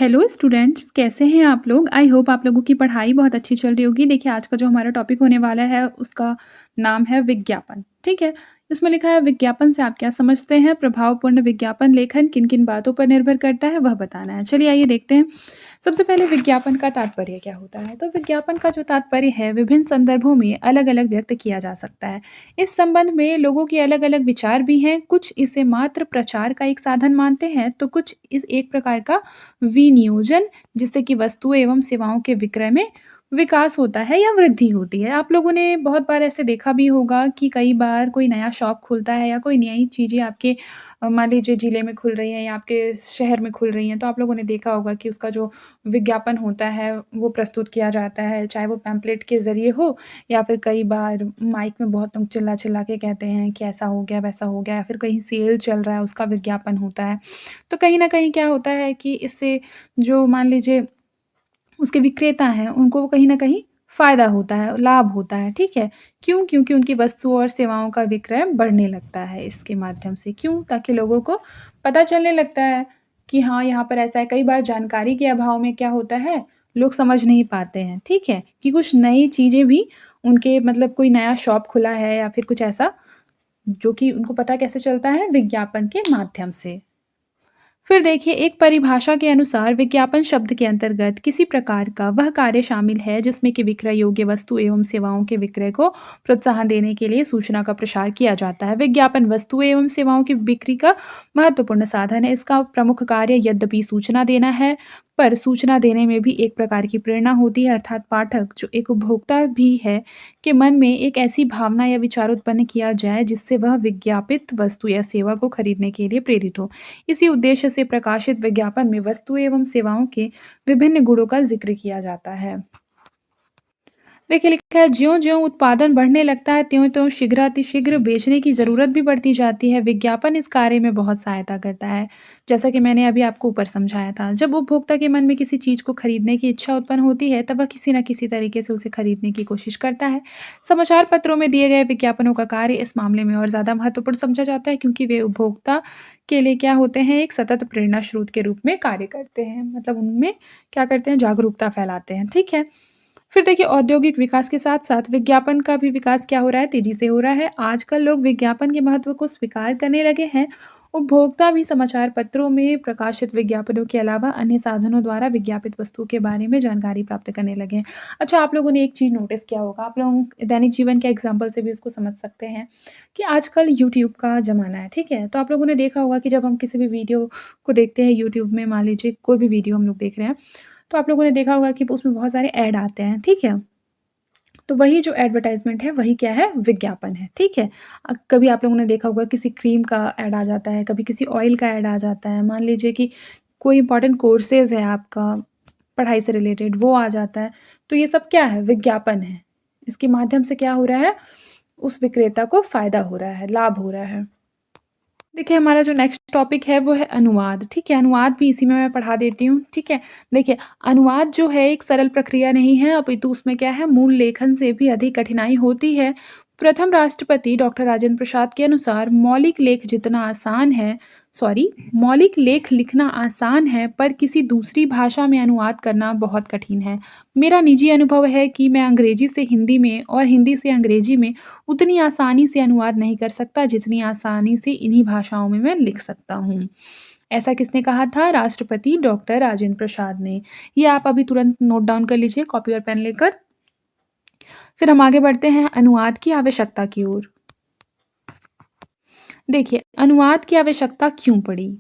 Hello students, कैसे हैं आप लोग? आई होप आप लोगों की पढ़ाई बहुत अच्छी चल रही होगी। देखिए, आज का जो हमारा टॉपिक होने वाला है उसका नाम है विज्ञापन, ठीक है? इसमें लिखा है विज्ञापन से आप क्या समझते हैं? प्रभावपूर्ण विज्ञापन लेखन किन-किन बातों पर निर्भर करता है वह बताना है। चलिए आइए देखते हैं। सबसे पहले विज्ञापन का तात्पर्य क्या होता है? तो विज्ञापन का जो तात्पर्य है विभिन्न संदर्भों में अलग-अलग व्यक्त किया जा सकता है। इस संबंध में लोगों के अलग-अलग विचार भी हैं। कुछ इसे मात्र प्रचार का एक साधन मानते हैं, तो कुछ इस एक प्रकार का विनियोजन जिससे कि वस्तुएँ एवं सेवाओं के विक्रय में विकास होता है या वृद्धि होती है। आप लोगों ने बहुत बार ऐसे देखा भी होगा कि कई बार कोई नया शॉप खुलता है या कोई नई चीज़ें आपके मान लीजिए ज़िले में खुल रही हैं या आपके शहर में खुल रही हैं, तो आप लोगों ने देखा होगा कि उसका जो विज्ञापन होता है, वो प्रस्तुत किया जाता है, चाहे वो पैम्पलेट के ज़रिए हो या फिर कई बार माइक में बहुत लोग चिल्ला-चिल्ला के कहते हैं कि ऐसा हो गया, वैसा हो गया या फिर कहीं सेल चल रहा है, उसका विज्ञापन होता है। तो कहीं न कहीं क्या होता है कि इससे जो मान लीजिए उसके विक्रेता हैं, उनको कहीं न कहीं फ़ायदा होता है, लाभ होता है, ठीक है? क्यों? क्योंकि उनकी वस्तुओं और सेवाओं का विक्रय बढ़ने लगता है इसके माध्यम से। क्यों? ताकि लोगों को पता चलने लगता है कि हाँ, यहाँ पर ऐसा है। कई बार जानकारी के अभाव में क्या होता है, लोग समझ नहीं पाते हैं, ठीक है? कि कुछ नई चीज़ें भी उनके मतलब कोई नया शॉप खुला है या फिर कुछ ऐसा, जो कि उनको पता कैसे चलता है? विज्ञापन के माध्यम से। फिर देखिए एक परिभाषा के अनुसार विज्ञापन शब्द के अंतर्गत किसी प्रकार का वह कार्य शामिल है जिसमें कि विक्रय योग्य वस्तु एवं सेवाओं के विक्रय को प्रोत्साहन देने के लिए सूचना का प्रसार किया जाता है। विज्ञापन वस्तुएं एवं सेवाओं की बिक्री का महत्वपूर्ण साधन है। इसका प्रमुख कार्य यद्यपि सूचना देना है, पर सूचना देने में भी एक प्रकार की प्रेरणा होती है, अर्थात पाठक जो एक उपभोक्ता भी है के मन में एक ऐसी भावना या विचार उत्पन्न किया जाए जिससे वह विज्ञापित वस्तु या सेवा को खरीदने के लिए प्रेरित हो। इसी उद्देश्य से प्रकाशित विज्ञापन में वस्तुएं एवं सेवाओं के विभिन्न गुणों का जिक्र किया जाता है। देखिए लिखा है ज्यों-ज्यों उत्पादन बढ़ने लगता है त्यों-त्यों शीघ्रातिशीघ्र बेचने की ज़रूरत भी बढ़ती जाती है। विज्ञापन इस कार्य में बहुत सहायता करता है। जैसा कि मैंने अभी आपको ऊपर समझाया था। जब उपभोक्ता के मन में किसी चीज़ को खरीदने की इच्छा उत्पन्न होती है, तब वह किसी न किसी तरीके से उसे खरीदने की कोशिश करता है। समाचार पत्रों में दिए गए विज्ञापनों का कार्य इस मामले में और ज़्यादा महत्वपूर्ण समझा जाता है क्योंकि वे उपभोक्ता के लिए क्या होते हैं, एक सतत प्रेरणा स्रोत के रूप में कार्य करते हैं। मतलब उनमें क्या करते हैं, जागरूकता फैलाते हैं। ठीक है? फिर देखिए औद्योगिक विकास के साथ-साथ विज्ञापन का भी विकास क्या हो रहा है, तेज़ी से हो रहा है। आजकल लोग विज्ञापन के महत्व को स्वीकार करने लगे हैं। उपभोक्ता भी समाचार पत्रों में प्रकाशित विज्ञापनों के अलावा अन्य साधनों द्वारा विज्ञापित वस्तुओं के बारे में जानकारी प्राप्त करने लगे हैं। अच्छा, आप लोगों ने एक चीज़ नोटिस किया होगा, आप लोग दैनिक जीवन के एग्ज़ाम्पल से भी उसको समझ सकते हैं कि आजकल यूट्यूब का ज़माना है, ठीक है? तो आप लोगों ने देखा होगा कि जब हम किसी भी वीडियो को देखते हैं यूट्यूब में, मान लीजिए कोई भी वीडियो हम लोग देख रहे हैं, तो आप लोगों ने देखा होगा कि उसमें बहुत सारे ऐड आते हैं, ठीक है? तो वही जो एडवर्टाइज़मेंट है, वही क्या है? विज्ञापन है, ठीक है? कभी आप लोगों ने देखा होगा किसी क्रीम का ऐड आ जाता है, कभी किसी ऑयल का ऐड आ जाता है। मान लीजिए कि कोई इम्पोर्टेंट कोर्सेज़ है आपका, पढ़ाई से रिलेटेड, वो आ जाता है। तो ये सब क्या है? विज्ञापन है। इसके माध्यम से क्या हो रहा है? उस विक्रेता को फ़ायदा हो रहा है, लाभ हो रहा है। देखिए, हमारा जो नेक्स्ट टॉपिक है वो है अनुवाद, ठीक है? अनुवाद भी इसी में मैं पढ़ा देती हूँ, ठीक है? देखिए, अनुवाद जो है एक सरल प्रक्रिया नहीं है, अपितु उसमें क्या है मूल लेखन से भी अधिक कठिनाई होती है। प्रथम राष्ट्रपति डॉक्टर राजेंद्र प्रसाद के अनुसार मौलिक लेख लिखना आसान है, पर किसी दूसरी भाषा में अनुवाद करना बहुत कठिन है। मेरा निजी अनुभव है कि मैं अंग्रेजी से हिंदी में और हिंदी से अंग्रेजी में उतनी आसानी से अनुवाद नहीं कर सकता जितनी आसानी से इन्हीं भाषाओं में मैं लिख सकता हूँ। ऐसा किसने कहा था? राष्ट्रपति डॉक्टर राजेंद्र प्रसाद ने। ये आप अभी तुरंत नोट डाउन कर लीजिए कॉपी और पेन लेकर। फिर हम आगे बढ़ते हैं अनुवाद की आवश्यकता की ओर। देखिए, अनुवाद की आवश्यकता क्यों पड़ी?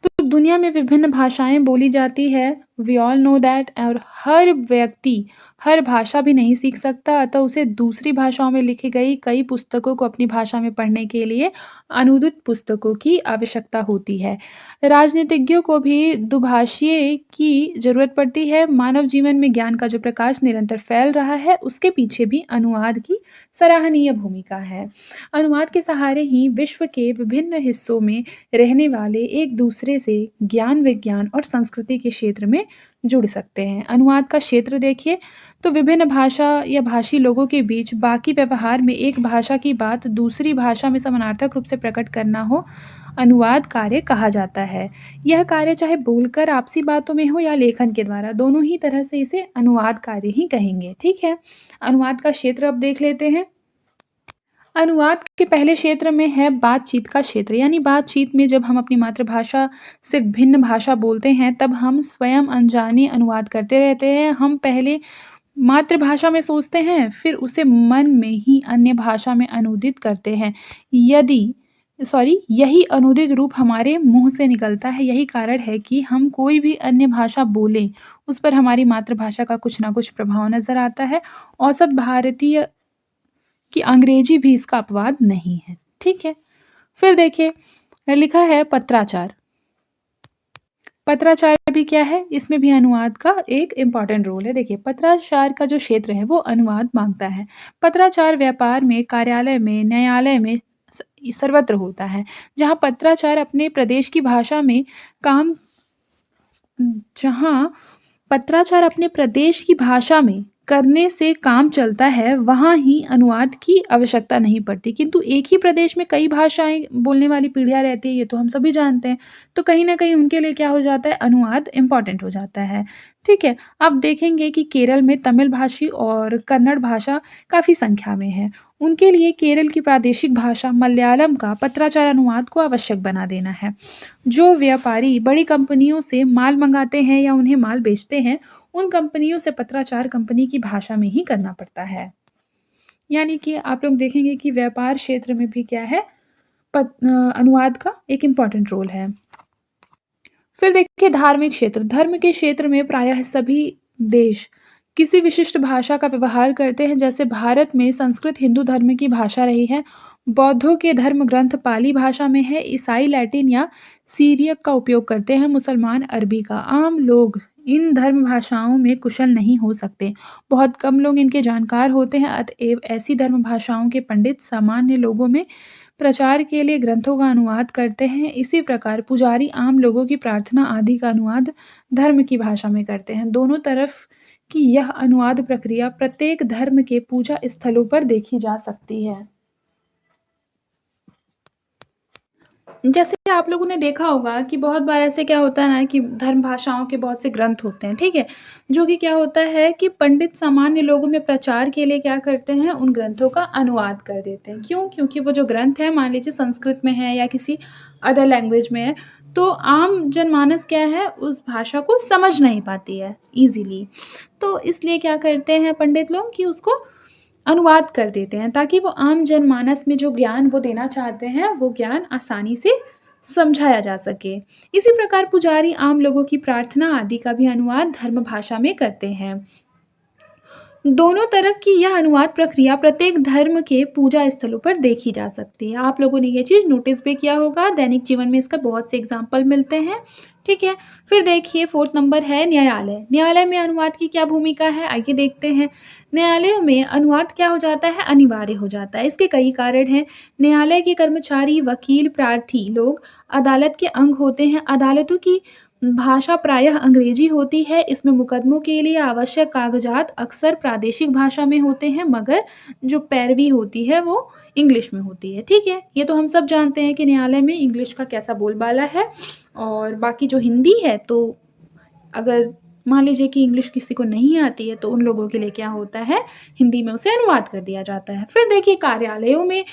तो दुनिया में विभिन्न भाषाएँ बोली जाती है, वी ऑल नो दैट, और हर व्यक्ति हर भाषा भी नहीं सीख सकता, अतः उसे दूसरी भाषाओं में लिखी गई कई पुस्तकों को अपनी भाषा में पढ़ने के लिए अनुदित पुस्तकों की आवश्यकता होती है। राजनीतिज्ञों को भी दुभाषीय की ज़रूरत पड़ती है। मानव जीवन में ज्ञान का जो प्रकाश निरंतर फैल रहा है, उसके पीछे भी अनुवाद की सराहनीय भूमिका है। अनुवाद के सहारे ही विश्व के विभिन्न हिस्सों में रहने वाले एक दूसरे से ज्ञान, विज्ञान और संस्कृति के क्षेत्र में जुड़ सकते हैं। अनुवाद का क्षेत्र देखिए तो विभिन्न भाषा या भाषी लोगों के बीच बाकी व्यवहार में एक भाषा की बात दूसरी भाषा में समानार्थक रूप से प्रकट करना हो, अनुवाद कार्य कहा जाता है। यह कार्य चाहे बोलकर आपसी बातों में हो या लेखन के द्वारा, दोनों ही तरह से इसे अनुवाद कार्य ही कहेंगे, ठीक है? अनुवाद का क्षेत्र अब देख लेते हैं। अनुवाद के पहले क्षेत्र में है बातचीत का क्षेत्र, यानी बातचीत में जब हम अपनी मातृभाषा से भिन्न भाषा बोलते हैं, तब हम स्वयं अनजाने अनुवाद करते रहते हैं। हम पहले मातृभाषा में सोचते हैं, फिर उसे मन में ही अन्य भाषा में अनुदित करते हैं। यही अनुदित रूप हमारे मुँह से निकलता है। यही कारण है कि हम कोई भी अन्य भाषा बोलें, उस पर हमारी मातृभाषा का कुछ न कुछ प्रभाव नज़र आता है। औसत भारतीय कि अंग्रेजी भी इसका अपवाद नहीं है, ठीक है? फिर देखिए लिखा है पत्राचार। पत्राचार भी क्या है? इसमें भी अनुवाद का एक इम्पॉर्टेंट रोल है। देखिए पत्राचार का जो क्षेत्र है वो अनुवाद मांगता है। पत्राचार व्यापार में, कार्यालय में, न्यायालय में सर्वत्र होता है। जहाँ पत्राचार अपने प्रदेश की भाषा में काम जहाँ पत्राचार अपने प्रदेश की भाषा में करने से काम चलता है, वहाँ ही अनुवाद की आवश्यकता नहीं पड़ती। किंतु एक ही प्रदेश में कई भाषाएँ बोलने वाली पीढ़ियाँ रहती हैं, ये तो हम सभी जानते हैं। तो कहीं न कहीं उनके लिए क्या हो जाता है, अनुवाद इम्पॉर्टेंट हो जाता है, ठीक है? अब देखेंगे कि केरल में तमिल भाषी और कन्नड़ भाषा काफ़ी संख्या में है। उनके लिए केरल की प्रादेशिक भाषा मलयालम का पत्राचार अनुवाद को आवश्यक बना देना है। जो व्यापारी बड़ी कंपनियों से माल मंगाते हैं या उन्हें माल बेचते हैं, उन कंपनियों से पत्राचार कंपनी की भाषा में ही करना पड़ता है। यानी कि आप लोग देखेंगे कि व्यापार क्षेत्र में भी क्या है, अनुवाद का एक इम्पॉर्टेंट रोल है। फिर देखिए धार्मिक क्षेत्र। धर्म के क्षेत्र में प्रायः सभी देश किसी विशिष्ट भाषा का व्यवहार करते हैं। जैसे भारत में संस्कृत हिंदू धर्म की भाषा रही है। बौद्धों के धर्म ग्रंथ पाली भाषा में है। ईसाई लैटिन या सीरियक का उपयोग करते हैं। मुसलमान अरबी का। आम लोग इन धर्म भाषाओं में कुशल नहीं हो सकते। बहुत कम लोग इनके जानकार होते हैं। अतएव ऐसी धर्म भाषाओं के पंडित सामान्य लोगों में प्रचार के लिए ग्रंथों का अनुवाद करते हैं। इसी प्रकार पुजारी आम लोगों की प्रार्थना आदि का अनुवाद धर्म की भाषा में करते हैं। दोनों तरफ की यह अनुवाद प्रक्रिया प्रत्येक धर्म के पूजा स्थलों पर देखी जा सकती है। जैसे आप लोगों ने देखा होगा कि बहुत बार ऐसे क्या होता है ना कि धर्म भाषाओं के बहुत से ग्रंथ होते हैं, ठीक है? जो कि क्या होता है कि पंडित सामान्य लोगों में प्रचार के लिए क्या करते हैं, उन ग्रंथों का अनुवाद कर देते हैं। क्यों? क्योंकि वो जो ग्रंथ है मान लीजिए संस्कृत में है या किसी अदर लैंग्वेज में है, तो आम जनमानस क्या है उस भाषा को समझ नहीं पाती है ईज़िली। तो इसलिए क्या करते हैं पंडित लोग कि उसको अनुवाद कर देते हैं ताकि वो आम जनमानस में जो ज्ञान वो देना चाहते हैं, वो ज्ञान आसानी से समझाया जा सके। इसी प्रकार पुजारी आम लोगों की प्रार्थना आदि का भी अनुवाद धर्म भाषा में करते हैं। दोनों तरफ की यह अनुवाद प्रक्रिया प्रत्येक धर्म के पूजा स्थलों पर देखी जा सकती है। आप लोगों ने ये चीज़ नोटिस भी किया होगा, दैनिक जीवन में इसका बहुत से एग्ज़ाम्पल मिलते हैं, ठीक है? फिर देखिए 4th नंबर है न्यायालय। न्यायालय में अनुवाद की क्या भूमिका है, आइए देखते हैं। न्यायालयों में अनुवाद क्या हो जाता है, अनिवार्य हो जाता है। इसके कई कारण हैं। न्यायालय के कर्मचारी, वकील, प्रार्थी लोग अदालत के अंग होते हैं। अदालतों की भाषा प्रायः अंग्रेजी होती है। इसमें मुकदमों के लिए आवश्यक कागज़ात अक्सर प्रादेशिक भाषा में होते हैं, मगर जो पैरवी होती है वो इंग्लिश में होती है, ठीक है? ये तो हम सब जानते हैं कि न्यायालय में इंग्लिश का कैसा बोलबाला है और बाकी जो हिंदी है तो अगर मान लीजिए कि इंग्लिश किसी को नहीं आती है तो उन लोगों के लिए क्या होता है, हिंदी में उसे अनुवाद कर दिया जाता है। फिर देखिए कार्यालयों में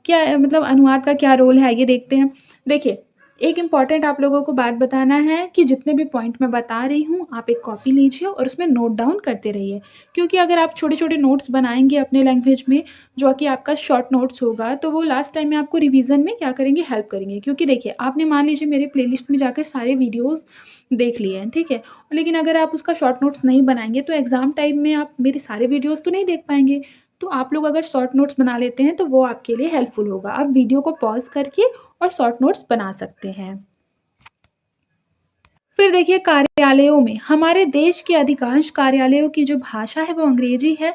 क्या मतलब अनुवाद का क्या रोल है, आइए देखते हैं। देखिए एक इम्पॉर्टेंट आप लोगों को बात बताना है कि जितने भी पॉइंट मैं बता रही हूँ, आप एक कॉपी लीजिए और उसमें नोट डाउन करते रहिए। क्योंकि अगर आप छोटे-छोटे नोट्स बनाएँगे अपने लैंग्वेज में, जो कि आपका शॉर्ट नोट्स होगा, तो वो लास्ट टाइम में आपको रिवीज़न में क्या करेंगे, हेल्प करेंगे। क्योंकि देखिए, आपने मान लीजिए मेरे प्लेलिस्ट में जाकर सारे वीडियोज़ देख लिए हैं, ठीक है? लेकिन अगर आप उसका शॉर्ट नोट्स नहीं बनाएँगे, तो एग्ज़ाम टाइम में आप मेरे सारे वीडियोज़ तो नहीं देख पाएँगे। तो आप लोग अगर शॉर्ट नोट्स बना लेते हैं, तो वो आपके लिए हेल्पफुल होगा। आप वीडियो को पॉज़ करके और शॉर्ट नोट्स बना सकते हैं। फिर देखिए कार्यालयों में, हमारे देश के अधिकांश कार्यालयों की जो भाषा है वो अंग्रेजी है।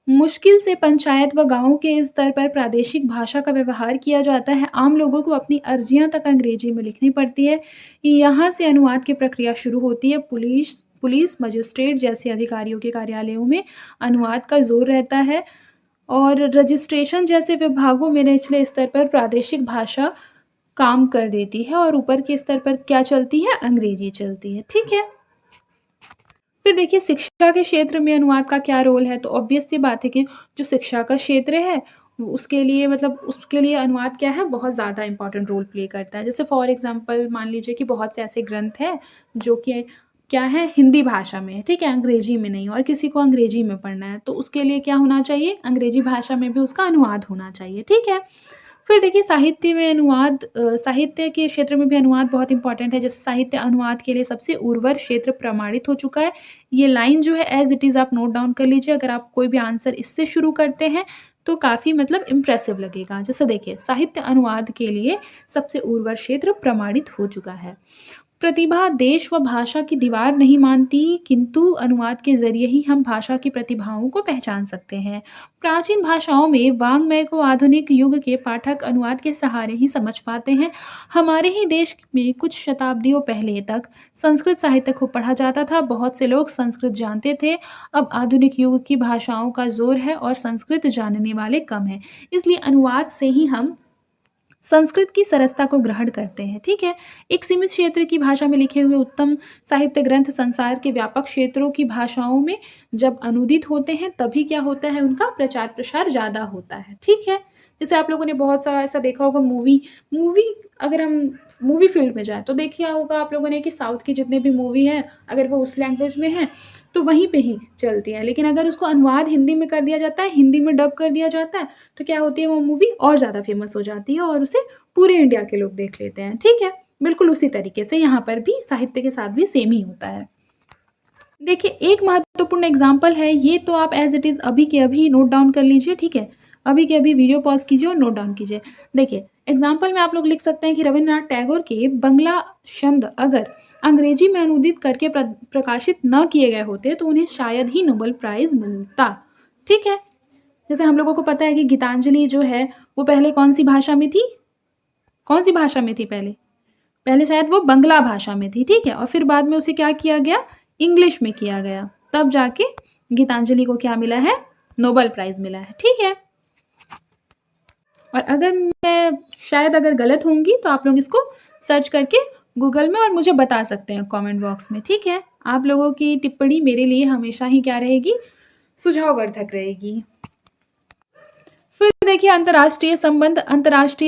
मुश्किल से पंचायत व गाँव के स्तर पर प्रादेशिक भाषा का व्यवहार किया जाता है। आम लोगों को अपनी अर्जियाँ तक अंग्रेजी में लिखनी पड़ती है। यहाँ से अनुवाद की प्रक्रिया शुरू होती है। पुलिस, मजिस्ट्रेट जैसे अधिकारियों के कार्यालयों में अनुवाद का ज़ोर रहता है और रजिस्ट्रेशन जैसे विभागों में निचले स्तर पर प्रादेशिक भाषा काम कर देती है और ऊपर के स्तर पर क्या चलती है? अंग्रेजी चलती है, ठीक है? फिर देखिए शिक्षा के क्षेत्र में अनुवाद का क्या रोल है? तो ऑब्वियस सी बात है कि जो शिक्षा का क्षेत्र है, उसके लिए मतलब उसके लिए अनुवाद क्या है? बहुत ज़्यादा इम्पोर्टेंट रोल प्ले करता है। जैसे फॉर एग्ज़ाम्पल मान लीजिए कि बहुत से ऐसे ग्रंथ हैं, जो कि क्या है? हिंदी भाषा में है, ठीक है? अंग्रेजी में नहीं और किसी को अंग्रेजी में पढ़ना है, तो उसके लिए क्या होना चाहिए? अंग्रेजी भाषा में भी उसका अनुवाद होना चाहिए, ठीक है? फिर देखिए साहित्य में अनुवाद साहित्य के क्षेत्र में भी अनुवाद बहुत इम्पोर्टेंट है। जैसे साहित्य अनुवाद के लिए सबसे उर्वर क्षेत्र प्रमाणित हो चुका है। ये लाइन जो है एज़ इट इज़ आप नोट डाउन कर लीजिए। अगर आप कोई भी आंसर इससे शुरू करते हैं, तो काफ़ी मतलब इम्प्रेसिव लगेगा। जैसे देखिए साहित्य अनुवाद के लिए सबसे उर्वर क्षेत्र प्रमाणित हो चुका है। प्रतिभा देश व भाषा की दीवार नहीं मानती, किंतु अनुवाद के ज़रिए ही हम भाषा की प्रतिभाओं को पहचान सकते हैं। प्राचीन भाषाओं में वाङ्मय को आधुनिक युग के पाठक अनुवाद के सहारे ही समझ पाते हैं। हमारे ही देश में कुछ शताब्दियों पहले तक संस्कृत साहित्य खूब पढ़ा जाता था, बहुत से लोग संस्कृत जानते थे। अब आधुनिक युग की भाषाओं का ज़ोर है और संस्कृत जानने वाले कम हैं। इसलिए अनुवाद से ही हम संस्कृत की सरसता को ग्रहण करते हैं, ठीक है? एक सीमित क्षेत्र की भाषा में लिखे हुए उत्तम साहित्य ग्रंथ संसार के व्यापक क्षेत्रों की भाषाओं में जब अनुदित होते हैं, तभी क्या होता है उनका प्रचार-प्रसार ज़्यादा होता है, ठीक है? जैसे आप लोगों ने बहुत सा ऐसा देखा होगा मूवी मूवी अगर हम मूवी फ़ील्ड में जाएँ, तो देखा होगा आप लोगों ने कि साउथ की जितने भी मूवी हैं, अगर वो उस लैंग्वेज में हैं, तो वहीं पे ही चलती हैं। लेकिन अगर उसको अनुवाद हिंदी में कर दिया जाता है, हिंदी में डब कर दिया जाता है, तो क्या होती है वो मूवी और ज़्यादा फ़ेमस हो जाती है और उसे पूरे इंडिया के लोग देख लेते हैं, ठीक है? बिल्कुल उसी तरीके से यहाँ पर भी साहित्य के साथ भी सेम ही होता है। देखिए एक महत्वपूर्ण एग्ज़ाम्पल है, ये तो आप एज़ इट इज़ अभी के अभी नोट डाउन कर लीजिए, ठीक है? अभी के अभी वीडियो पॉज़ कीजिए और नोट डाउन कीजिए। देखिए एग्ज़ाम्पल में आप लोग लिख सकते हैं कि रवींद्रनाथ टैगोर के बंगला छंद अगर अंग्रेजी में अनुदित करके प्रकाशित न किए गए होते, तो उन्हें शायद ही नोबेल प्राइज़ मिलता, ठीक है? जैसे हम लोगों को पता है कि गीतांजलि जो है, वो पहले कौन-सी भाषा में थी? कौन-सी भाषा में थी पहले? पहले शायद वो बंगला भाषा में थी, ठीक है? और फिर बाद में उसे क्या किया गया? इंग्लिश में किया गया। तब जाके गीतांजलि को क्या मिला है? नोबेल प्राइज़ मिला है, ठीक है? और अगर मैं शायद अगर गलत होंगी, तो आप लोग इसको सर्च करके गूगल में और मुझे बता सकते हैं कमेंट बॉक्स में, ठीक है? आप लोगों की टिप्पणी मेरे लिए हमेशा ही क्या रहेगी? सुझाववर्धक रहेगी। फिर देखिए अंतर्राष्ट्रीय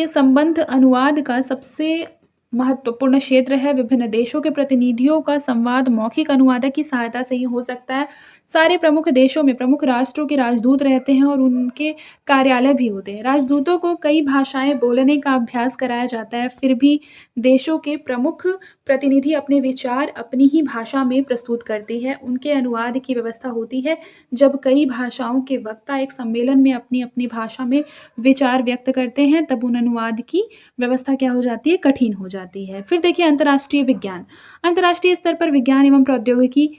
संबंध अनुवाद का सबसे महत्वपूर्ण क्षेत्र है। विभिन्न देशों के प्रतिनिधियों का संवाद मौखिक अनुवादक की सहायता से ही हो सकता है। सारे प्रमुख देशों में प्रमुख राष्ट्रों के राजदूत रहते हैं और उनके कार्यालय भी होते हैं। राजदूतों को कई भाषाएँ बोलने का अभ्यास कराया जाता है, फिर भी देशों के प्रमुख प्रतिनिधि अपने विचार अपनी ही भाषा में प्रस्तुत करते हैं। उनके अनुवाद की व्यवस्था होती है। जब कई भाषाओं के वक्ता एक सम्मेलन में अपनी-अपनी भाषा में विचार व्यक्त करते हैं, तब उन अनुवाद की व्यवस्था क्या हो जाती है? कठिन हो जाती है। फिर देखिए अंतर्राष्ट्रीय विज्ञान। अंतर्राष्ट्रीय स्तर पर विज्ञान एवं प्रौद्योगिकी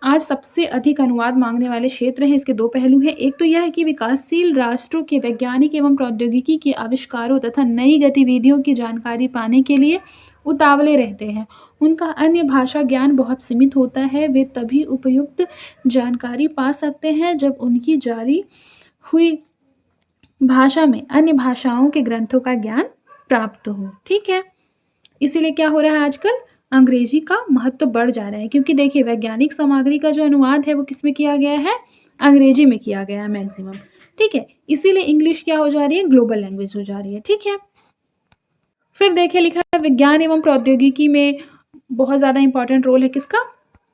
आज सबसे अधिक अनुवाद माँगने वाले क्षेत्र हैं। इसके 2 पहलू हैं। एक तो यह है कि विकासशील राष्ट्रों के वैज्ञानिक एवं प्रौद्योगिकी के आविष्कारों तथा नई गतिविधियों की जानकारी पाने के लिए उतावले रहते हैं। उनका अन्य भाषा ज्ञान बहुत सीमित होता है। वे तभी उपयुक्त जानकारी पा सकते हैं, जब उनकी जारी हुई भाषा में अन्य भाषाओं के ग्रंथों का ज्ञान प्राप्त हो, ठीक है? इसीलिए क्या हो रहा है आजकल? अंग्रेजी का महत्व बढ़ जा रहा है क्योंकि देखिए वैज्ञानिक सामग्री का जो अनुवाद है वो किसमें किया गया है? अंग्रेजी में किया गया है मैक्सिमम, ठीक है? इसीलिए इंग्लिश क्या हो जा रही है? ग्लोबल लैंग्वेज हो जा रही है, ठीक है? फिर देखिए लिखा है विज्ञान एवं प्रौद्योगिकी में बहुत ज़्यादा इम्पोर्टेंट रोल है किसका?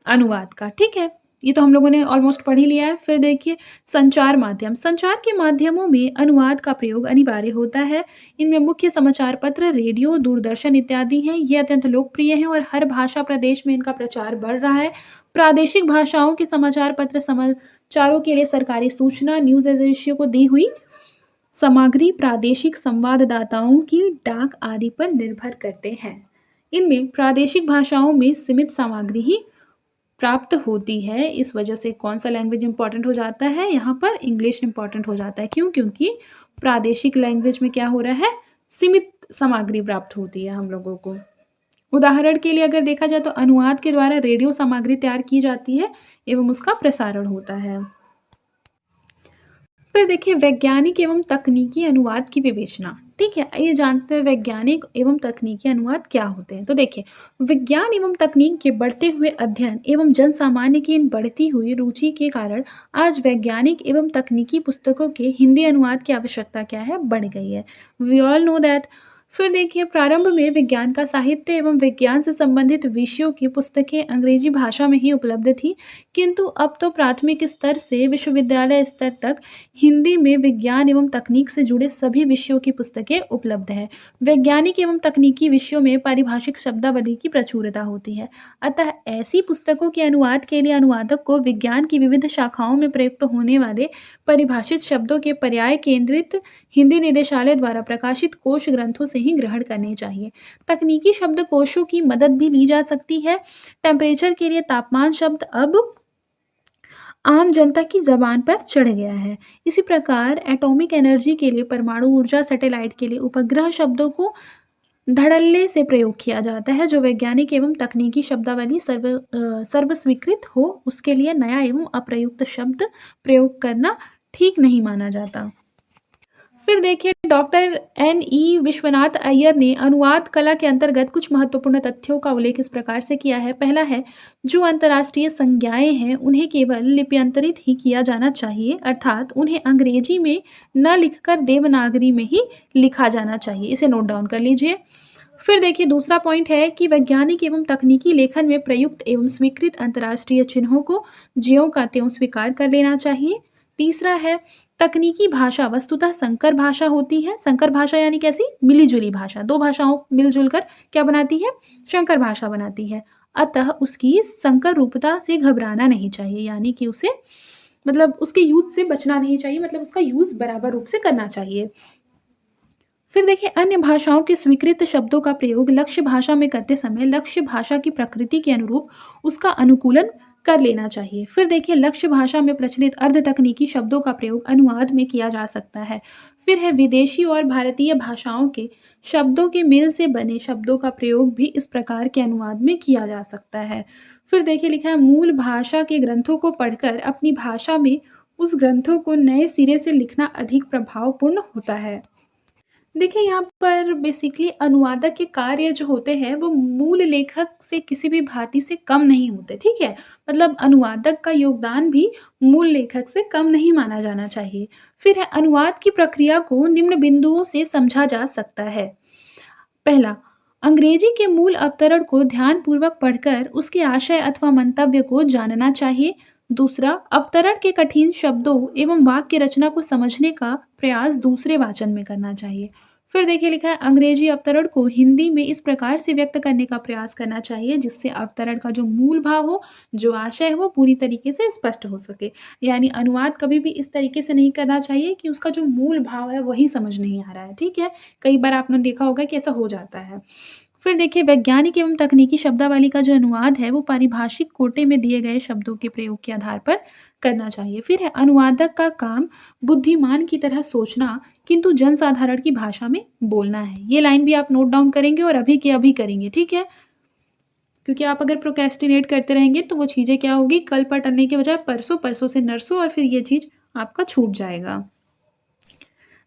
अनुवाद का, ठीक है? ये तो हम लोगों ने ऑलमोस्ट पढ़ ही लिया है। फिर देखिए संचार माध्यम। संचार के माध्यमों में अनुवाद का प्रयोग अनिवार्य होता है। इनमें मुख्य समाचार पत्र, रेडियो, दूरदर्शन इत्यादि हैं। ये अत्यंत लोकप्रिय हैं और हर भाषा प्रदेश में इनका प्रचार बढ़ रहा है। प्रादेशिक भाषाओं के समाचार पत्र समाचारों के लिए सरकारी सूचना, न्यूज़ एजेंसियों को दी हुई सामग्री प्रादेशिक संवाददाताओं की डाक आदि पर निर्भर करते हैं। इनमें प्रादेशिक भाषाओं में सीमित सामग्री ही प्राप्त होती है। इस वजह से कौन-सा लैंग्वेज इम्पोर्टेंट हो जाता है? यहाँ पर इंग्लिश इम्पोर्टेंट हो जाता है। क्यों? क्योंकि प्रादेशिक लैंग्वेज में क्या हो रहा है? सीमित सामग्री प्राप्त होती है हम लोगों को। उदाहरण के लिए अगर देखा जाए तो अनुवाद के द्वारा रेडियो सामग्री तैयार की जाती है एवं उसका प्रसारण होता है। फिर देखिए वैज्ञानिक एवं तकनीकी अनुवाद की विवेचना। ठीक है, आइए जानते हैं वैज्ञानिक एवं तकनीकी अनुवाद क्या होते हैं। तो देखिए, विज्ञान एवं तकनीक के बढ़ते हुए अध्ययन एवं जन सामान्य की इन बढ़ती हुई रुचि के कारण आज वैज्ञानिक एवं तकनीकी पुस्तकों के हिंदी अनुवाद की आवश्यकता क्या है, बढ़ गई है। We all know that. फिर देखिए, प्रारंभ में विज्ञान का साहित्य एवं विज्ञान से संबंधित विषयों की पुस्तकें अंग्रेजी भाषा में ही उपलब्ध थी, किंतु अब तो प्राथमिक स्तर से विश्वविद्यालय स्तर तक हिंदी में विज्ञान एवं तकनीक से जुड़े सभी विषयों की पुस्तकें उपलब्ध हैं। वैज्ञानिक एवं तकनीकी विषयों में पारिभाषिक शब्दावली की प्रचुरता होती है। अतः ऐसी पुस्तकों के अनुवाद के लिए अनुवादक को विज्ञान की विविध शाखाओं में प्रयुक्त होने वाले परिभाषित शब्दों के पर्याय केंद्रित हिंदी निदेशालय द्वारा प्रकाशित कोश ग्रंथों से ही ग्रहण करने चाहिए। तकनीकी शब्दकोशों की मदद भी ली जा सकती है। टेम्परेचर के लिए तापमान शब्द अब आम जनता की ज़बान पर चढ़ गया है। इसी प्रकार एटॉमिक एनर्जी के लिए परमाणु ऊर्जा, सैटेलाइट के लिए उपग्रह शब्दों को धड़ल्ले से प्रयोग किया जाता है। जो वैज्ञानिक एवं तकनीकी शब्दावली सर्वस्वीकृत हो, उसके लिए नया एवं अप्रयुक्त शब्द प्रयोग करना ठीक नहीं माना जाता। फिर देखिए, डॉक्टर एन.ई. विश्वनाथ अय्यर ने अनुवाद कला के अंतर्गत कुछ महत्वपूर्ण तथ्यों का उल्लेख इस प्रकार से किया है। पहला है, जो अंतर्राष्ट्रीय संज्ञाएँ हैं, उन्हें केवल लिप्यंतरित ही किया जाना चाहिए, अर्थात उन्हें अंग्रेजी में न लिखकर देवनागरी में ही लिखा जाना चाहिए। इसे नोट डाउन कर लीजिए। फिर देखिए, दूसरा पॉइंट है कि वैज्ञानिक एवं तकनीकी लेखन में प्रयुक्त एवं स्वीकृत अंतर्राष्ट्रीय चिन्हों को ज्यों का त्यों स्वीकार कर लेना चाहिए। तीसरा है, तकनीकी भाषा वस्तुतः संकर भाषा होती है। संकर भाषा यानी कैसी? मिली-जुली भाषा। 2 भाषाओं मिल-जुल कर क्या बनाती है? संकर भाषा बनाती है। अतः उसकी संकर रूपता से घबराना नहीं चाहिए, यानी कि उसे मतलब उसके यूज़ से बचना नहीं चाहिए, मतलब उसका यूज़ बराबर रूप से करना चाहिए। फिर देखिए, अन्य भाषाओं के स्वीकृत शब्दों का प्रयोग लक्ष्य भाषा में करते समय लक्ष्य भाषा की प्रकृति के अनुरूप उसका अनुकूलन कर लेना चाहिए। फिर देखिए, लक्ष्य भाषा में प्रचलित अर्ध तकनीकी शब्दों का प्रयोग अनुवाद में किया जा सकता है। फिर है, विदेशी और भारतीय भाषाओं के शब्दों के मेल से बने शब्दों का प्रयोग भी इस प्रकार के अनुवाद में किया जा सकता है। फिर देखिए, लिखा है, मूल भाषा के ग्रंथों को पढ़कर अपनी भाषा में उस ग्रंथों को नए सिरे से लिखना अधिक प्रभावपूर्ण होता है। देखिए, यहाँ पर बेसिकली अनुवादक के कार्य जो होते हैं वो मूल लेखक से किसी भी भांति से कम नहीं होते, ठीक है? मतलब अनुवादक का योगदान भी मूल लेखक से कम नहीं माना जाना चाहिए। फिर है, अनुवाद की प्रक्रिया को निम्न बिंदुओं से समझा जा सकता है। पहला, अंग्रेजी के मूल अवतरण को ध्यानपूर्वक पढ़कर उसके आशय अथवा मंतव्य को जानना चाहिए। दूसरा, अवतरण के कठिन शब्दों एवं वाक्य रचना को समझने का प्रयास दूसरे वाचन में करना चाहिए। फिर देखिए, लिखा है, अंग्रेजी अवतरण को हिंदी में इस प्रकार से व्यक्त करने का प्रयास करना चाहिए जिससे अवतरण का जो मूल भाव हो, जो आशय है, वो पूरी तरीके से स्पष्ट हो सके। यानी अनुवाद कभी भी इस तरीके से नहीं करना चाहिए कि उसका जो मूल भाव है वही समझ नहीं आ रहा है, ठीक है? कई बार आपने देखा होगा कि ऐसा हो जाता है। फिर देखिए, वैज्ञानिक एवं तकनीकी शब्दावली का जो अनुवाद है वो पारिभाषिक कोटे में दिए गए शब्दों के प्रयोग के आधार पर करना चाहिए। फिर है, अनुवादक का काम बुद्धिमान की तरह सोचना किंतु जनसाधारण की भाषा में बोलना है। ये लाइन भी आप नोट डाउन करेंगे और अभी के अभी करेंगे, ठीक है? क्योंकि आप अगर प्रोक्रेस्टिनेट करते रहेंगे तो वो चीज़ें क्या होगी, कल पर टलने के बजाय परसों, परसों से नरसों, और फिर ये चीज़ आपका छूट जाएगा।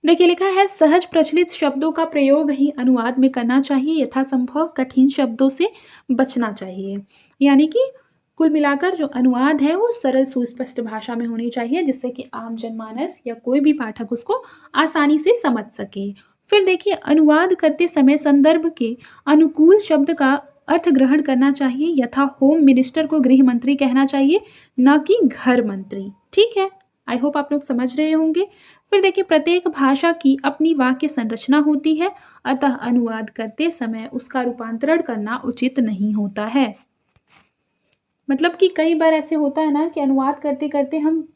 देखिए, लिखा है, सहज प्रचलित शब्दों का प्रयोग ही अनुवाद में करना चाहिए, यथासंभव कठिन शब्दों से बचना चाहिए। यानी कि कुल मिलाकर जो अनुवाद है वो सरल सुस्पष्ट भाषा में होनी चाहिए जिससे कि आम जनमानस या कोई भी पाठक उसको आसानी से समझ सके। फिर देखिए, अनुवाद करते समय संदर्भ के अनुकूल शब्द का अर्थ ग्रहण करना चाहिए। यथा होम मिनिस्टर को गृह मंत्री कहना चाहिए, न कि घर मंत्री, ठीक है? आई होप आप लोग समझ रहे होंगे। फिर देखिए, प्रत्येक भाषा की अपनी वाक्य संरचना होती है, अतः अनुवाद करते समय उसका रूपांतरण करना उचित नहीं होता है। मतलब कि कई बार ऐसे होता है ना कि अनुवाद करते-करते हम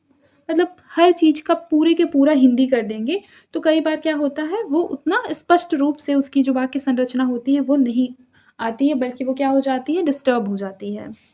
मतलब हर चीज़ का पूरे के पूरा हिंदी कर देंगे, तो कई बार क्या होता है वो उतना स्पष्ट रूप से उसकी जो वाक्य संरचना होती है वो नहीं आती है, बल्कि वो क्या हो जाती है, डिस्टर्ब हो जाती है।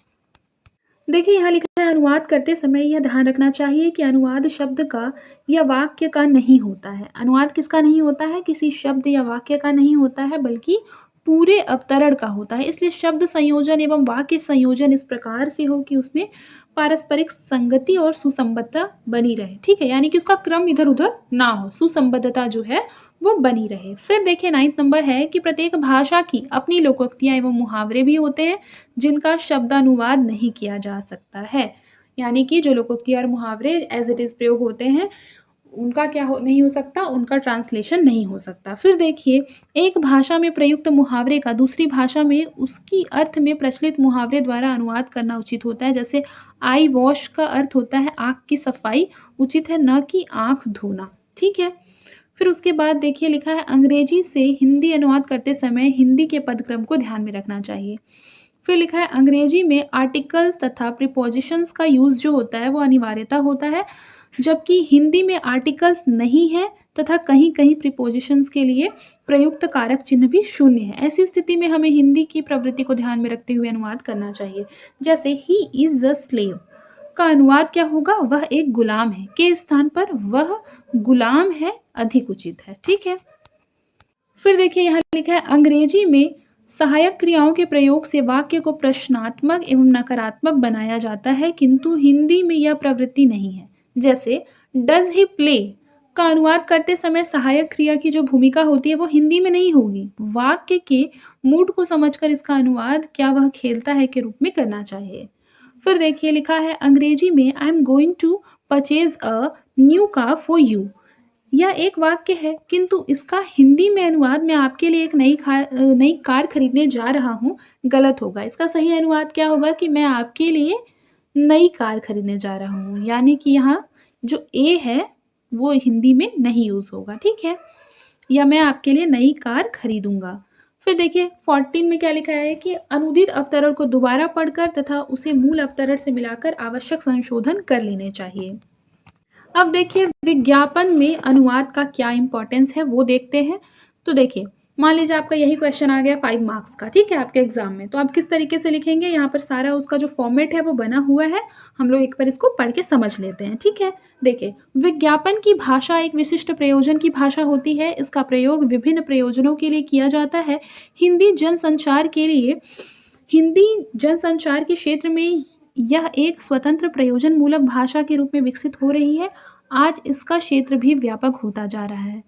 देखिए, यहाँ लिखा है, अनुवाद करते समय यह ध्यान रखना चाहिए कि अनुवाद शब्द का या वाक्य का नहीं होता है। अनुवाद किसका नहीं होता है? किसी शब्द या वाक्य का नहीं होता है, बल्कि पूरे अवतरण का होता है, इसलिए शब्द संयोजन एवं वाक्य संयोजन इस प्रकार से हो कि उसमें पारस्परिक संगति और सुसंबद्धता बनी रहे। ठीक है, यानी कि उसका क्रम इधर-उधर ना हो, सुसंबद्धता जो है वो बनी रहे। फिर देखिए 9th नंबर है कि प्रत्येक भाषा की अपनी लोकोक्तियाँ एवं मुहावरे भी होते हैं, जिनका शब्दानुवाद नहीं किया जा सकता है। यानी कि जो लोकोक्तियाँ और मुहावरे एज़ इट इज़ प्रयोग होते हैं, उनका क्या हो नहीं हो सकता, उनका ट्रांसलेशन नहीं हो सकता। फिर देखिए, एक भाषा में प्रयुक्त मुहावरे का दूसरी भाषा में उसकी अर्थ में प्रचलित मुहावरे द्वारा अनुवाद करना उचित होता है। जैसे आई वॉश का अर्थ होता है आँख की सफाई, उचित है न कि आँख धोना। ठीक है? फिर उसके बाद देखिए लिखा है अंग्रेजी से हिंदी अनुवाद करते समय हिंदी के पदक्रम को ध्यान में रखना चाहिए। फिर लिखा है अंग्रेजी में आर्टिकल्स तथा प्रीपोजिशंस का यूज़ जो होता है वो अनिवार्यता होता है, जबकि हिंदी में आर्टिकल्स नहीं है तथा कहीं-कहीं प्रीपोजिशंस के लिए प्रयुक्त कारक चिन्ह भी शून्य है। ऐसी स्थिति में हमें हिंदी की प्रवृत्ति को ध्यान में रखते हुए अनुवाद करना चाहिए। जैसे ही इज़ अ स्लेव का अनुवाद क्या होगा? वह एक गुलाम है, के स्थान पर वह गुलाम है अधिक उचित है। ठीक है? फिर देखिए यहाँ लिखा है अंग्रेजी में सहायक क्रियाओं के प्रयोग से वाक्य को प्रश्नात्मक एवं नकारात्मक बनाया जाता है, किंतु हिंदी में यह प्रवृत्ति नहीं है। जैसे डज ही प्ले का अनुवाद करते समय सहायक क्रिया की जो भूमिका होती है वो हिंदी में नहीं होगी। वाक्य के मूड को समझकर इसका अनुवाद क्या वह खेलता है के रूप में करना चाहिए। फिर देखिए लिखा है अंग्रेजी में I am going to purchase a new car for you. यह एक वाक्य है, किंतु इसका हिंदी में अनुवाद मैं आपके लिए एक नई कार खरीदने जा रहा हूँ, गलत होगा। इसका सही अनुवाद क्या होगा कि मैं आपके लिए नई कार खरीदने जा रहा हूँ। यानी कि यहाँ जो ए है वो हिंदी में नहीं यूज़ होगा, ठीक है? या मैं आपके लिए नई कार खरीदूँगा। फिर देखिए 14 में क्या लिखा है कि अनुदित अवतरण को दोबारा पढ़कर तथा उसे मूल अवतरण से मिलाकर आवश्यक संशोधन कर लेने चाहिए। अब देखिए विज्ञापन में अनुवाद का क्या इम्पोर्टेंस है वो देखते हैं। तो देखिए मान लीजिए आपका यही क्वेश्चन आ गया 5 मार्क्स का, ठीक है, आपके एग्जाम में, तो आप किस तरीके से लिखेंगे? यहाँ पर सारा उसका जो फॉर्मेट है वो बना हुआ है, हम लोग एक बार इसको पढ़ के समझ लेते हैं। ठीक है, देखिए विज्ञापन की भाषा एक विशिष्ट प्रयोजन की भाषा होती है। इसका प्रयोग विभिन्न प्रयोजनों के लिए किया जाता है। हिंदी जनसंचार के क्षेत्र में यह एक स्वतंत्र प्रयोजन मूलक भाषा के रूप में विकसित हो रही है। आज इसका क्षेत्र भी व्यापक होता जा रहा है।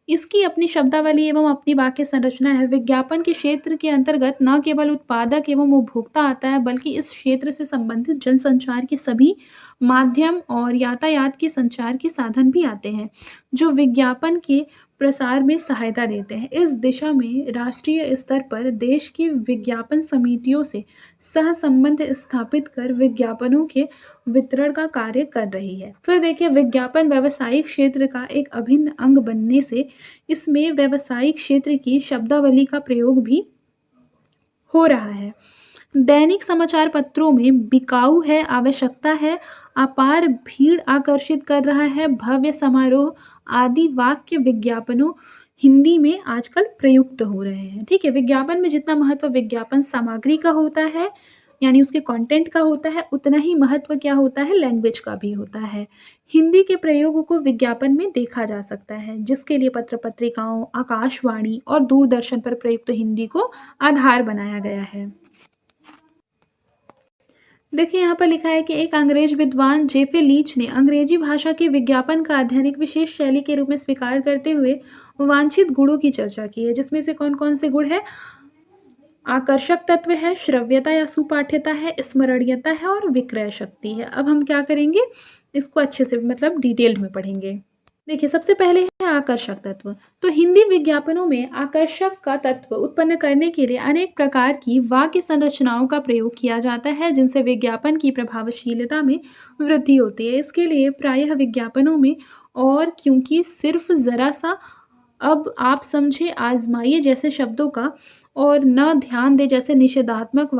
इसकी अपनी शब्दावली एवं अपनी वाक्य संरचना है। विज्ञापन के क्षेत्र के अंतर्गत न केवल उत्पादक एवं उपभोक्ता आता है, बल्कि इस क्षेत्र से संबंधित जनसंचार के सभी माध्यम और यातायात के संचार के साधन भी आते हैं, जो विज्ञापन के प्रसार में सहायता देते हैं। इस दिशा में राष्ट्रीय स्तर पर देश की विज्ञापन समितियों से सहसंबंध स्थापित कर विज्ञापनों के वितरण का कार्य कर रही है। फिर देखिए विज्ञापन व्यावसायिक क्षेत्र का एक अभिन्न अंग बनने से इसमें व्यावसायिक क्षेत्र की शब्दावली का प्रयोग भी हो रहा है। दैनिक समाचार पत्रों में बिकाऊ है, आवश्यकता है, अपार भीड़ आकर्षित कर रहा है, भव्य समारोह आदि वाक्य विज्ञापनों हिंदी में आजकल प्रयुक्त हो रहे हैं। ठीक है, विज्ञापन में जितना महत्व विज्ञापन सामग्री का होता है, यानी उसके कंटेंट का होता है, उतना ही महत्व क्या होता है, लैंग्वेज का भी होता है। हिंदी के प्रयोग को विज्ञापन में देखा जा सकता है, जिसके लिए पत्र पत्रिकाओं, आकाशवाणी और दूरदर्शन पर प्रयुक्त हिंदी को आधार बनाया गया है। देखिए यहाँ पर लिखा है कि एक अंग्रेज विद्वान जेफे लीच ने अंग्रेजी भाषा के विज्ञापन का अध्ययन एक विशेष शैली के रूप में स्वीकार करते हुए वांछित गुणों की चर्चा की है, जिसमें से कौन कौन से गुण है? आकर्षक तत्व है, श्रव्यता या सुपाठ्यता है, स्मरणीयता है और विक्रय शक्ति है। अब हम क्या करेंगे, इसको अच्छे से मतलब डिटेल में पढ़ेंगे। देखिए सबसे पहले है आकर्षक तत्व। तो हिंदी विज्ञापनों में आकर्षक का तत्व उत्पन्न करने के लिए अनेक प्रकार की वाक्य संरचनाओं का प्रयोग किया जाता है, जिनसे विज्ञापन की प्रभावशीलता में वृद्धि होती है। इसके लिए प्रायः विज्ञापनों में और क्योंकि सिर्फ जरा सा, अब आप समझे, आजमाइए जैसे शब्दों का और न ध्यान दे जैसे निदेशात्मक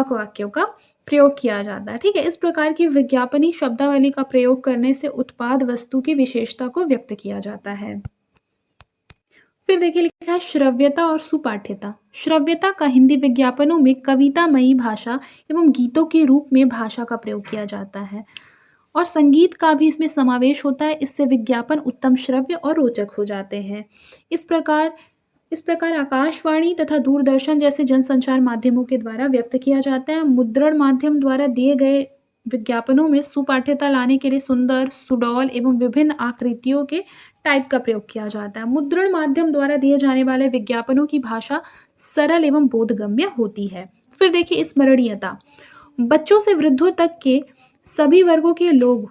वाक्यों का प्रयोग किया जाता है। ठीक है, इस प्रकार की विज्ञापनी शब्दावली का प्रयोग करने से उत्पाद वस्तु की विशेषता को व्यक्त किया जाता है। फिर देखिए लिखा है श्रव्यता और सुपाठ्यता। श्रव्यता का हिंदी विज्ञापनों में कवितामयी भाषा एवं गीतों के रूप में भाषा का प्रयोग किया जाता है और संगीत का भी इसमें समावेश होता है। इससे विज्ञापन उत्तम श्रव्य और रोचक हो जाते हैं। इस प्रकार इस प्रकार आकाशवाणी तथा दूरदर्शन जैसे जनसंचार माध्यमों के द्वारा व्यक्त किया जाता है। मुद्रण माध्यम द्वारा दिए गए विज्ञापनों में सुपाठ्यता लाने के लिए सुंदर, सुडौल एवं विभिन्न आकृतियों के टाइप का प्रयोग किया जाता है। मुद्रण माध्यम द्वारा दिए जाने वाले विज्ञापनों की भाषा सरल एवं बोधगम्य होती है। फिर देखिए स्मरणीयता। बच्चों से वृद्धों तक के सभी वर्गों के लोग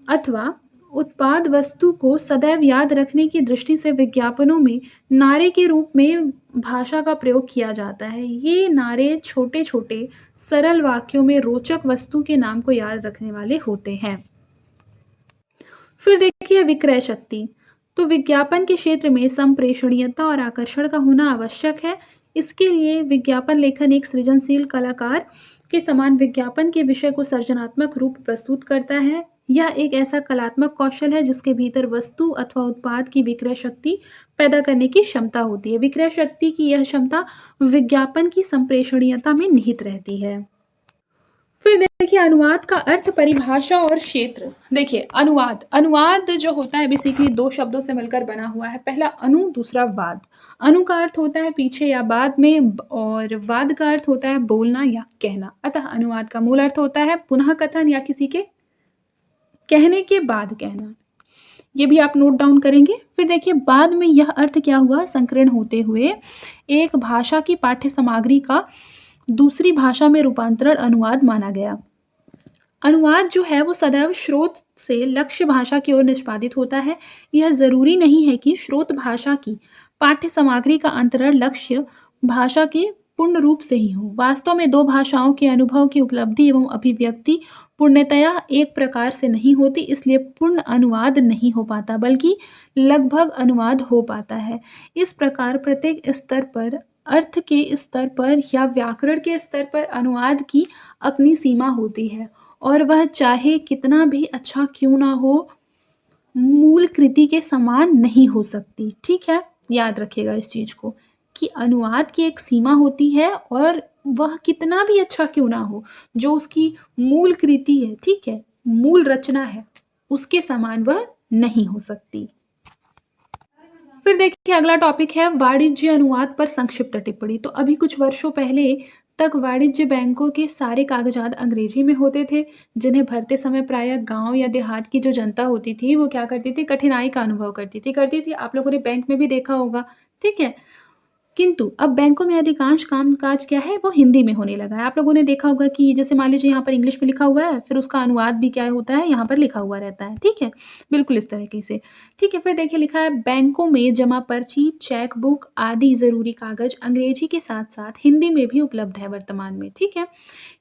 अथवा उत्पाद वस्तु को सदैव याद रखने की दृष्टि से विज्ञापनों में नारे के रूप में भाषा का प्रयोग किया जाता है। ये नारे छोटे-छोटे सरल वाक्यों में रोचक वस्तु के नाम को याद रखने वाले होते हैं। फिर देखिए विक्रय शक्ति। तो विज्ञापन के क्षेत्र में संप्रेषणीयता और आकर्षण का होना आवश्यक है। इसके लिए विज्ञापन लेखन एक सृजनशील कलाकार के समान विज्ञापन के विषय को सर्जनात्मक रूप प्रस्तुत करता है। यह एक ऐसा कलात्मक कौशल है जिसके भीतर वस्तु अथवा उत्पाद की विक्रय शक्ति पैदा करने की क्षमता होती है। विक्रय शक्ति की यह क्षमता विज्ञापन की संप्रेषणीयता में निहित रहती है। फिर देखिए अनुवाद का अर्थ, परिभाषा और क्षेत्र। देखिए अनुवाद जो होता है बेसिकली दो शब्दों से मिलकर बना हुआ है। पहला अनु, दूसरा वाद। अनु का अर्थ होता है पीछे या बाद में और वाद का अर्थ होता है बोलना या कहना। अतः अनुवाद का मूल अर्थ होता है पुनः कथन या किसी के कहने के बाद कहना। ये भी आप नोट डाउन करेंगे। फिर देखिए बाद में यह अर्थ क्या हुआ, संकीर्ण होते हुए एक भाषा की पाठ्य सामग्री का दूसरी भाषा में रूपांतरण अनुवाद माना गया। अनुवाद जो है वो सदैव स्रोत से लक्ष्य भाषा की ओर निष्पादित होता है। यह जरूरी नहीं है कि स्रोत भाषा की पाठ्य सामग्री का अंतरण लक्ष्य भाषा के पूर्ण रूप से ही हो। वास्तव में दो भाषाओं के अनुभव की उपलब्धि एवं अभिव्यक्ति पूर्णतया एक प्रकार से नहीं होती, इसलिए पूर्ण अनुवाद नहीं हो पाता बल्कि लगभग अनुवाद हो पाता है। इस प्रकार प्रत्येक स्तर पर, अर्थ के स्तर पर या व्याकरण के स्तर पर अनुवाद की अपनी सीमा होती है और वह चाहे कितना भी अच्छा क्यों ना हो, मूल कृति के समान नहीं हो सकती। ठीक है, याद रखिएगा इस चीज को कि अनुवाद की एक सीमा होती है और वह कितना भी अच्छा क्यों ना हो, जो उसकी मूल कृति है, ठीक है, मूल रचना है, उसके समान वह नहीं हो सकती। फिर देखिए अगला टॉपिक है वाणिज्य अनुवाद पर संक्षिप्त टिप्पणी। तो अभी कुछ वर्षों पहले तक वाणिज्य बैंकों के सारे कागजात अंग्रेजी में होते थे, जिन्हें भरते समय प्रायः गांव या देहात की जो जनता होती थी वो क्या करती थी, कठिनाई का अनुभव करती थी। आप लोगों ने बैंक में भी देखा होगा, ठीक है। किंतु अब बैंकों में अधिकांश काम-काज क्या है, वो हिंदी में होने लगा है। आप लोगों ने देखा होगा कि जैसे मान लीजिए यहाँ पर इंग्लिश में लिखा हुआ है, फिर उसका अनुवाद भी क्या होता है, यहाँ पर लिखा हुआ रहता है, ठीक है? बिल्कुल इस तरीके से, ठीक है। फिर देखिए लिखा है बैंकों में जमा पर्ची, चेक बुक आदि ज़रूरी कागज़ अंग्रेजी के साथ-साथ हिंदी में भी उपलब्ध है वर्तमान में, ठीक है?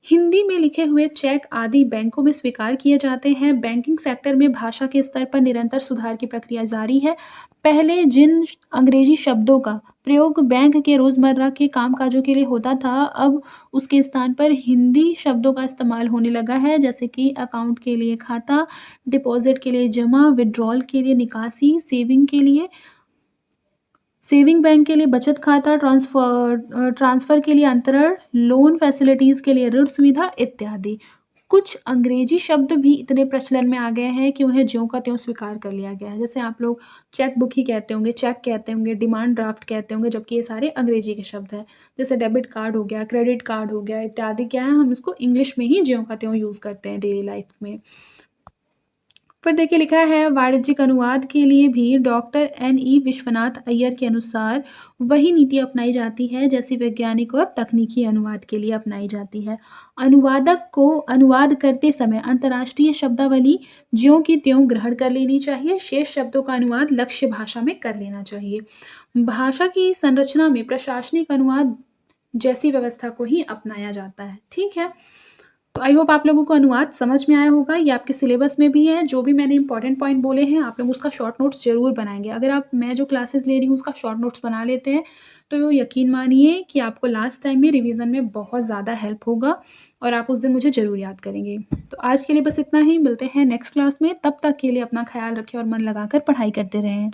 हिंदी में लिखे हुए चेक आदि बैंकों में स्वीकार किए जाते हैं। बैंकिंग सेक्टर में भाषा के स्तर पर निरंतर सुधार की प्रक्रिया जारी है। पहले जिन अंग्रेजी शब्दों का प्रयोग बैंक के रोज़मर्रा के कामकाजों के लिए होता था, अब उसके स्थान पर हिंदी शब्दों का इस्तेमाल होने लगा है, जैसे कि अकाउंट के लिए खाता, डिपॉज़िट के लिए जमा, विथड्रॉल के लिए निकासी, सेविंग बैंक के लिए बचत खाता, ट्रांसफ़र के लिए अंतरण, लोन फैसिलिटीज़ के लिए ऋण सुविधा इत्यादि। कुछ अंग्रेजी शब्द भी इतने प्रचलन में आ गए हैं कि उन्हें ज्यों का त्यों स्वीकार कर लिया गया है। जैसे आप लोग चेक बुक ही कहते होंगे, चेक कहते होंगे, डिमांड ड्राफ्ट कहते होंगे, जबकि ये सारे अंग्रेजी के शब्द हैं। जैसे डेबिट कार्ड हो गया, क्रेडिट कार्ड हो गया इत्यादि क्या है, हम इसको इंग्लिश में ही ज्यों का त्यों यूज़ करते हैं डेली लाइफ में। फिर देखिए लिखा है वाणिज्यिक अनुवाद के लिए भी डॉक्टर एन.ई. विश्वनाथ अय्यर के अनुसार वही नीति अपनाई जाती है जैसी वैज्ञानिक और तकनीकी अनुवाद के लिए अपनाई जाती है। अनुवादक को अनुवाद करते समय अंतर्राष्ट्रीय शब्दावली ज्यों की त्यों ग्रहण कर लेनी चाहिए। शेष शब्दों का अनुवाद लक्ष्य भाषा में कर लेना चाहिए। भाषा की संरचना में प्रशासनिक अनुवाद जैसी व्यवस्था को ही अपनाया जाता है। ठीक है, तो आई होप आप लोगों को अनुवाद समझ में आया होगा। ये आपके सिलेबस में भी है। जो भी मैंने इंपॉर्टेंट पॉइंट बोले हैं आप लोग उसका शॉर्ट नोट्स ज़रूर बनाएंगे। अगर आप मैं जो क्लासेस ले रही हूँ उसका शॉर्ट नोट्स बना लेते हैं तो यकीन मानिए कि आपको लास्ट टाइम में रिवीजन में बहुत ज़्यादा हेल्प होगा और आप उस दिन मुझे ज़रूर याद करेंगे। तो आज के लिए बस इतना ही, मिलते हैं नेक्स्ट क्लास में। तब तक के लिए अपना ख्याल रखें और मन लगाकर पढ़ाई करते रहें।